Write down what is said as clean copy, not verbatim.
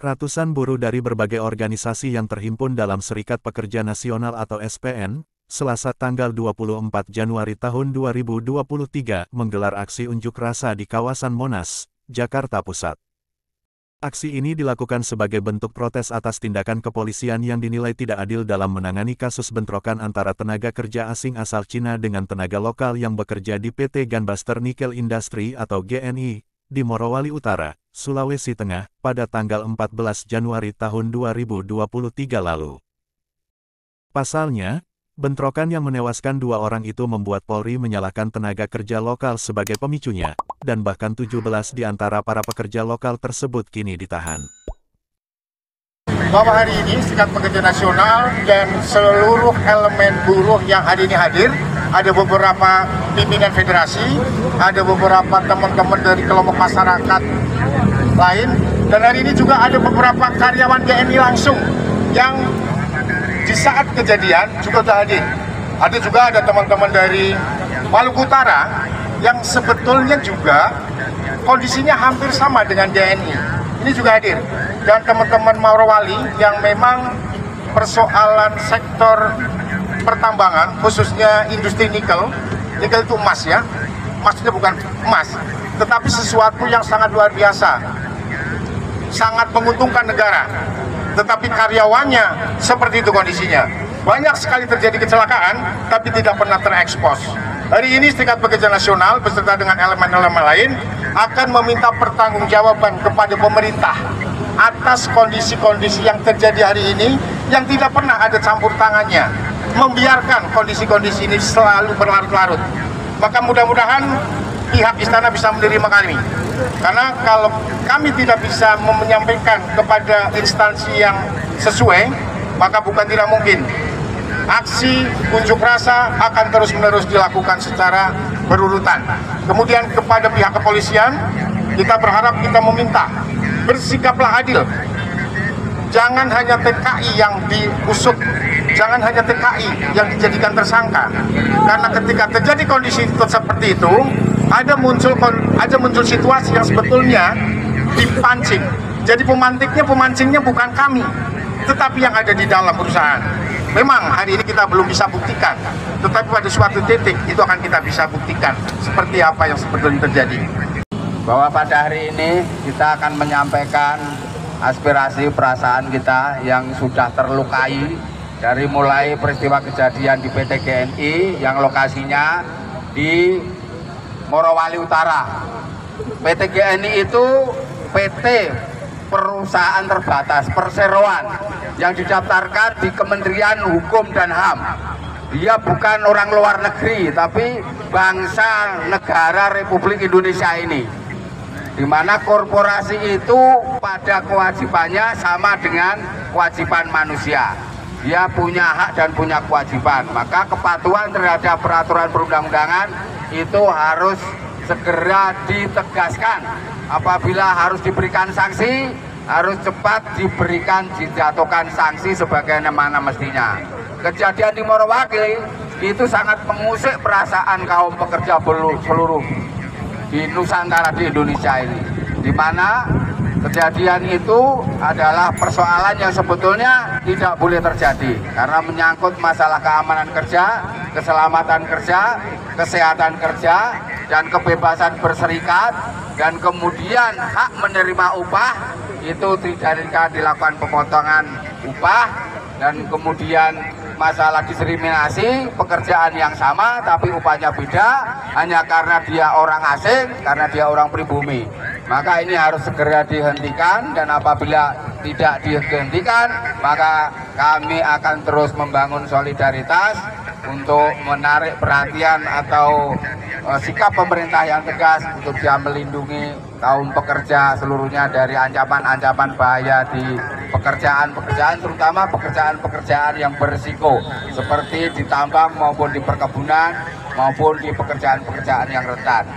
Ratusan buruh dari berbagai organisasi yang terhimpun dalam Serikat Pekerja Nasional atau SPN, Selasa tanggal 24 Januari tahun 2023 menggelar aksi unjuk rasa di kawasan Monas, Jakarta Pusat. Aksi ini dilakukan sebagai bentuk protes atas tindakan kepolisian yang dinilai tidak adil dalam menangani kasus bentrokan antara tenaga kerja asing asal Cina dengan tenaga lokal yang bekerja di PT Gunbuster Nickel Industry atau GNI, di Morowali Utara, Sulawesi Tengah, pada tanggal 14 Januari tahun 2023 lalu. Pasalnya, bentrokan yang menewaskan 2 orang itu membuat Polri menyalahkan tenaga kerja lokal sebagai pemicunya, dan bahkan 17 di antara para pekerja lokal tersebut kini ditahan. Bahwa hari ini Serikat Pekerja Nasional dan seluruh elemen buruh yang hari ini hadir, ada beberapa pimpinan federasi, ada beberapa teman-teman dari kelompok masyarakat lain, dan hari ini juga ada beberapa karyawan GNI langsung yang di saat kejadian juga sudah hadir. Ada juga teman-teman dari Maluku Utara yang sebetulnya juga kondisinya hampir sama dengan GNI. Ini juga hadir. Dan teman-teman Morowali yang memang persoalan sektor pertambangan, khususnya industri nikel itu emas ya, maksudnya bukan emas, tetapi sesuatu yang sangat luar biasa, sangat menguntungkan negara, tetapi karyawannya seperti itu kondisinya. Banyak sekali terjadi kecelakaan, tapi tidak pernah terekspos. Hari ini Serikat Pekerja Nasional beserta dengan elemen-elemen lain akan meminta pertanggungjawaban kepada pemerintah atas kondisi-kondisi yang terjadi hari ini yang tidak pernah ada campur tangannya, membiarkan kondisi-kondisi ini selalu berlarut-larut. Maka mudah-mudahan pihak istana bisa menerima kami, karena kalau kami tidak bisa menyampaikan kepada instansi yang sesuai, maka bukan tidak mungkin aksi unjuk rasa akan terus-menerus dilakukan secara berurutan. Kemudian kepada pihak kepolisian, kita berharap, kita meminta bersikaplah adil. Jangan hanya TKI yang diusut, jangan hanya TKI yang dijadikan tersangka. Karena ketika terjadi kondisi seperti itu, ada muncul situasi yang sebetulnya dipancing. Jadi pemancingnya bukan kami, tetapi yang ada di dalam perusahaan. Memang hari ini kita belum bisa buktikan, tetapi pada suatu titik itu akan kita bisa buktikan seperti apa yang sebetulnya terjadi. Bahwa pada hari ini kita akan menyampaikan aspirasi perasaan kita yang sudah terlukai dari mulai peristiwa kejadian di PT GNI yang lokasinya di Morowali Utara. PT GNI itu PT perusahaan terbatas perseroan yang didaftarkan di Kementerian Hukum dan HAM. Dia bukan orang luar negeri, tapi bangsa negara Republik Indonesia ini, di mana korporasi itu pada kewajibannya sama dengan kewajiban manusia. Dia punya hak dan punya kewajiban, maka kepatuhan terhadap peraturan perundang-undangan itu harus segera ditegaskan. Apabila harus diberikan sanksi, harus cepat dijatuhkan sanksi sebagaimana mestinya. Kejadian di Morowali itu sangat mengusik perasaan kaum pekerja seluruh di Nusantara, di Indonesia ini, di mana kejadian itu adalah persoalan yang sebetulnya tidak boleh terjadi karena menyangkut masalah keamanan kerja, keselamatan kerja, kesehatan kerja, dan kebebasan berserikat, dan kemudian hak menerima upah itu tidak dilakukan pemotongan upah, dan kemudian masalah diskriminasi, pekerjaan yang sama tapi upahnya beda hanya karena dia orang asing, karena dia orang pribumi. Maka ini harus segera dihentikan, dan apabila tidak dihentikan maka kami akan terus membangun solidaritas untuk menarik perhatian atau sikap pemerintah yang tegas untuk dia melindungi kaum pekerja seluruhnya dari ancaman-ancaman bahaya di pekerjaan-pekerjaan, terutama pekerjaan-pekerjaan yang berisiko seperti di tambang maupun di perkebunan maupun di pekerjaan-pekerjaan yang rentan.